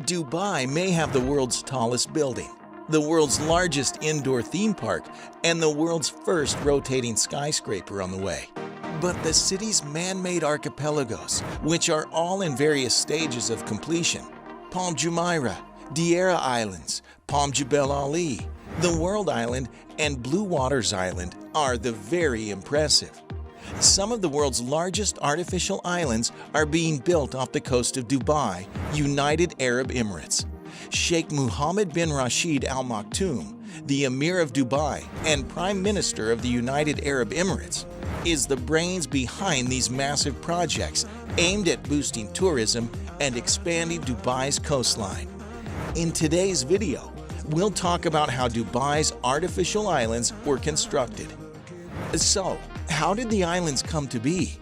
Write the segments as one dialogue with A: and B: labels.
A: Dubai may have the world's tallest building, the world's largest indoor theme park, and the world's first rotating skyscraper on the way. But the city's man-made archipelagos, which are all in various stages of completion, Palm Jumeirah, Deira Islands, Palm Jebel Ali, the World Island, and Blue Waters Island, are the very impressive. Some of the world's largest artificial islands are being built off the coast of Dubai, United Arab Emirates. Sheikh Mohammed bin Rashid Al Maktoum, the Emir of Dubai and Prime Minister of the United Arab Emirates, is the brains behind these massive projects aimed at boosting tourism and expanding Dubai's coastline. In today's video, we'll talk about how Dubai's artificial islands were constructed. So, how did the islands come to be?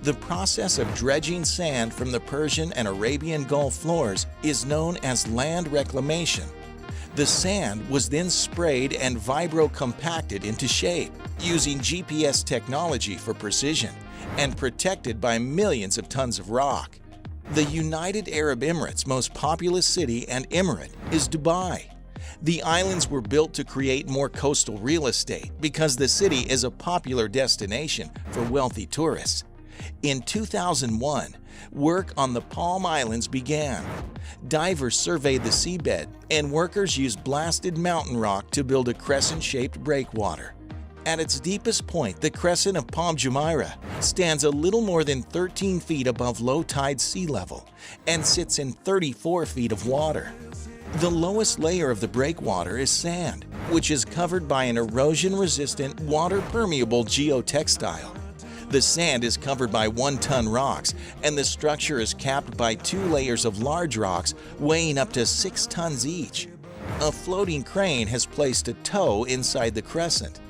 A: The process of dredging sand from the Persian and Arabian Gulf floors is known as land reclamation. The sand was then sprayed and vibro-compacted into shape using GPS technology for precision and protected by millions of tons of rock. The United Arab Emirates' most populous city and emirate is Dubai. The islands were built to create more coastal real estate because the city is a popular destination for wealthy tourists. In 2001, work on the Palm Islands began. Divers surveyed the seabed, and workers used blasted mountain rock to build a crescent-shaped breakwater. At its deepest point, the crescent of Palm Jumeirah stands a little more than 13 feet above low-tide sea level and sits in 34 feet of water. The lowest layer of the breakwater is sand, which is covered by an erosion-resistant, water-permeable geotextile. The sand is covered by 1-ton rocks, and the structure is capped by 2 layers of large rocks weighing up to 6 tons each. A floating crane has placed a tow inside the crescent.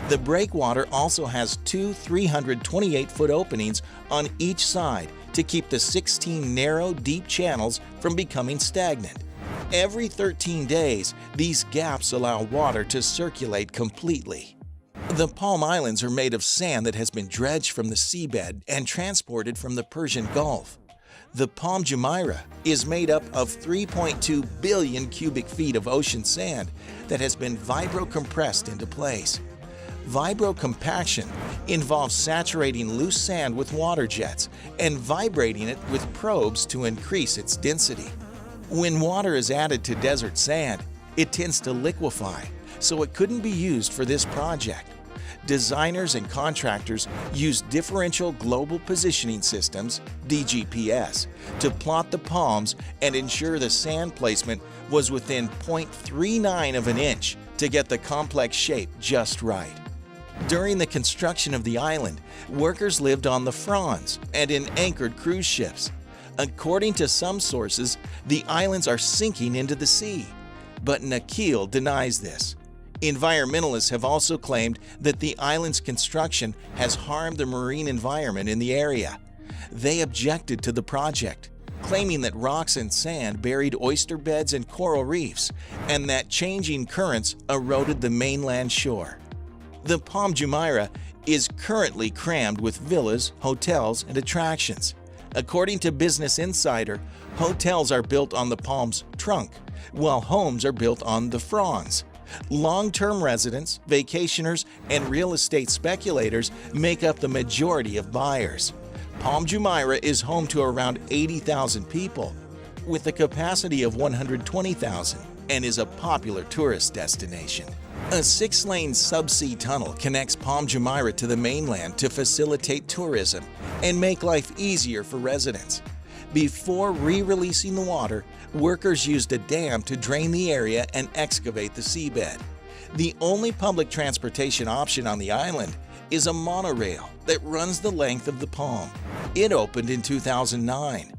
A: The breakwater also has 2 328-foot openings on each side to keep the 16 narrow, deep channels from becoming stagnant. Every 13 days, these gaps allow water to circulate completely. The Palm Islands are made of sand that has been dredged from the seabed and transported from the Persian Gulf. The Palm Jumeirah is made up of 3.2 billion cubic feet of ocean sand that has been vibro-compressed into place. Vibro-compaction involves saturating loose sand with water jets and vibrating it with probes to increase its density. When water is added to desert sand, it tends to liquefy, so it couldn't be used for this project. Designers and contractors used differential global positioning systems, DGPS, to plot the palms and ensure the sand placement was within 0.39 of an inch to get the complex shape just right. During the construction of the island, workers lived on the fronds and in anchored cruise ships. According to some sources, the islands are sinking into the sea, but Nakheel denies this. Environmentalists have also claimed that the island's construction has harmed the marine environment in the area. They objected to the project, claiming that rocks and sand buried oyster beds and coral reefs, and that changing currents eroded the mainland shore. The Palm Jumeirah is currently crammed with villas, hotels, and attractions. According to Business Insider, hotels are built on the palm's trunk, while homes are built on the fronds. Long-term residents, vacationers, and real estate speculators make up the majority of buyers. Palm Jumeirah is home to around 80,000 people, with a capacity of 120,000, and is a popular tourist destination. A 6-lane subsea tunnel connects Palm Jumeirah to the mainland to facilitate tourism and make life easier for residents. Before re-releasing the water, workers used a dam to drain the area and excavate the seabed. The only public transportation option on the island is a monorail that runs the length of the palm. It opened in 2009.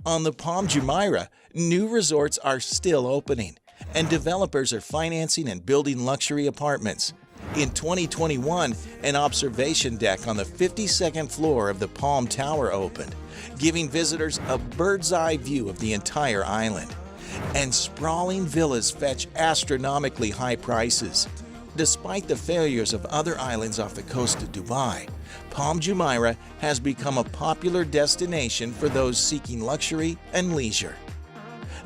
A: On the Palm Jumeirah, new resorts are still opening, and developers are financing and building luxury apartments. In 2021, an observation deck on the 52nd floor of the Palm Tower opened, giving visitors a bird's-eye view of the entire island. And sprawling villas fetch astronomically high prices. Despite the failures of other islands off the coast of Dubai, Palm Jumeirah has become a popular destination for those seeking luxury and leisure.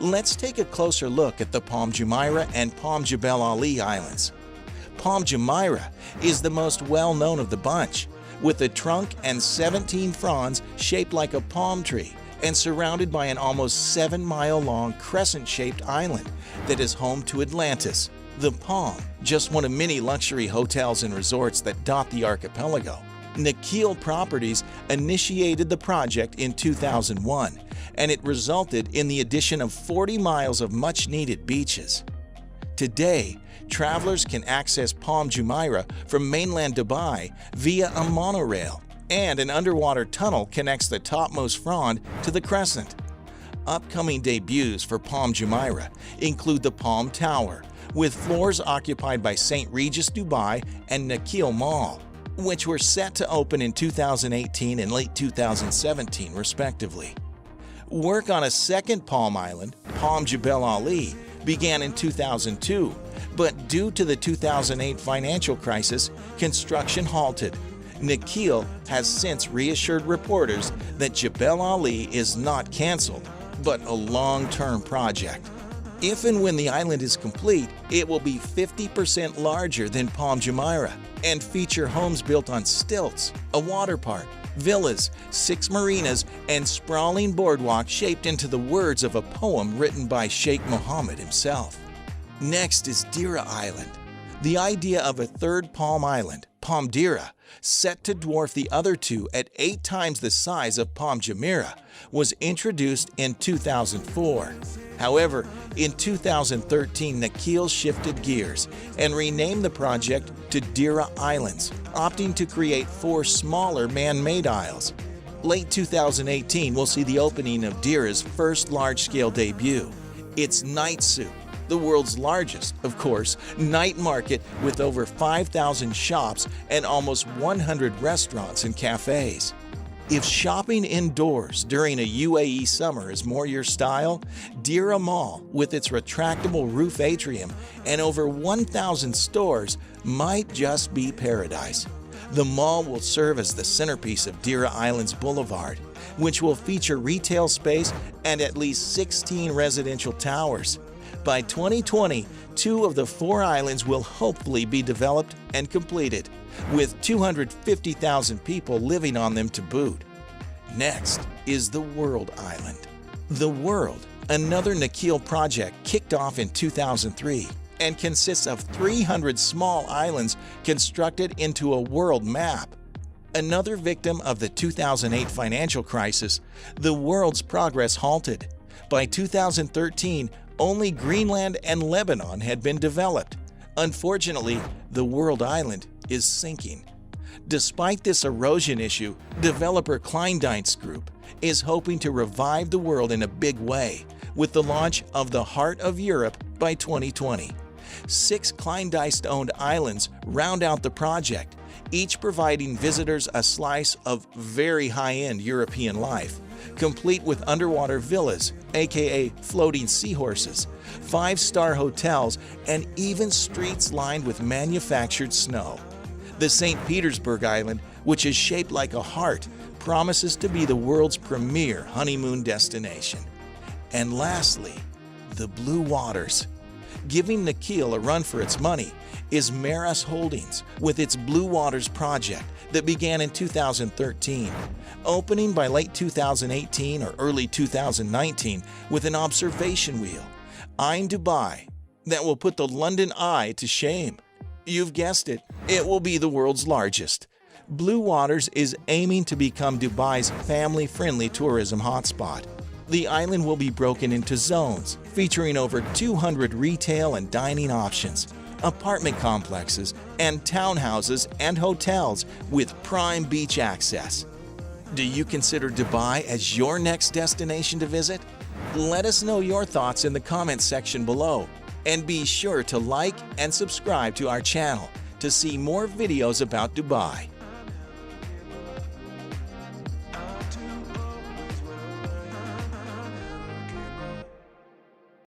A: Let's take a closer look at the Palm Jumeirah and Palm Jebel Ali Islands. Palm Jumeirah is the most well-known of the bunch, with a trunk and 17 fronds shaped like a palm tree and surrounded by an almost 7-mile-long crescent-shaped island that is home to Atlantis, the Palm, just one of many luxury hotels and resorts that dot the archipelago. Nakheel Properties initiated the project in 2001, and it resulted in the addition of 40 miles of much-needed beaches. Today, travelers can access Palm Jumeirah from mainland Dubai via a monorail, and an underwater tunnel connects the topmost frond to the crescent. Upcoming debuts for Palm Jumeirah include the Palm Tower, with floors occupied by St. Regis Dubai and Nakheel Mall, which were set to open in 2018 and late 2017 respectively. Work on a second Palm Island, Palm Jebel Ali, began in 2002, but due to the 2008 financial crisis, construction halted. Nakheel has since reassured reporters that Jebel Ali is not canceled, but a long-term project. If and when the island is complete, it will be 50% larger than Palm Jumeirah and feature homes built on stilts, a water park, villas, 6 marinas, and sprawling boardwalk shaped into the words of a poem written by Sheikh Mohammed himself. Next is Deira Island. The idea of a third Palm Island, Palm Deira, set to dwarf the other two at 8 times the size of Palm Jumeirah, was introduced in 2004. However, in 2013, Nakheel shifted gears and renamed the project to Deira Islands, opting to create 4 smaller man-made isles. Late 2018 will see the opening of Deira's first large-scale debut, its Night Souk, the world's largest, of course, night market with over 5,000 shops and almost 100 restaurants and cafes. If shopping indoors during a UAE summer is more your style, Deira Mall, with its retractable roof atrium and over 1,000 stores, might just be paradise. The mall will serve as the centerpiece of Deira Islands Boulevard, which will feature retail space and at least 16 residential towers. By 2020, 2 of the 4 islands will hopefully be developed and completed, with 250,000 people living on them to boot. Next is the World Island. The World, another Nakheel project, kicked off in 2003 and consists of 300 small islands constructed into a world map. Another victim of the 2008 financial crisis, the world's progress halted. By 2013, only Greenland and Lebanon had been developed. Unfortunately, the World Island is sinking. Despite this erosion issue, developer Kleindienst Group is hoping to revive the world in a big way with the launch of the Heart of Europe by 2020. 6 Kleindienst-owned islands round out the project, each providing visitors a slice of very high-end European life, complete with underwater villas, aka floating seahorses, 5-star hotels, and even streets lined with manufactured snow. The St. Petersburg Island, which is shaped like a heart, promises to be the world's premier honeymoon destination. And lastly, the Blue Waters. Giving Nakheel a run for its money is Maras Holdings with its Blue Waters project that began in 2013, opening by late 2018 or early 2019 with an observation wheel, Ain Dubai, that will put the London Eye to shame. You've guessed it, it will be the world's largest. Blue Waters is aiming to become Dubai's family-friendly tourism hotspot. The island will be broken into zones, featuring over 200 retail and dining options, apartment complexes, and townhouses and hotels with prime beach access. Do you consider Dubai as your next destination to visit? Let us know your thoughts in the comments section below, and be sure to like and subscribe to our channel to see more videos about Dubai.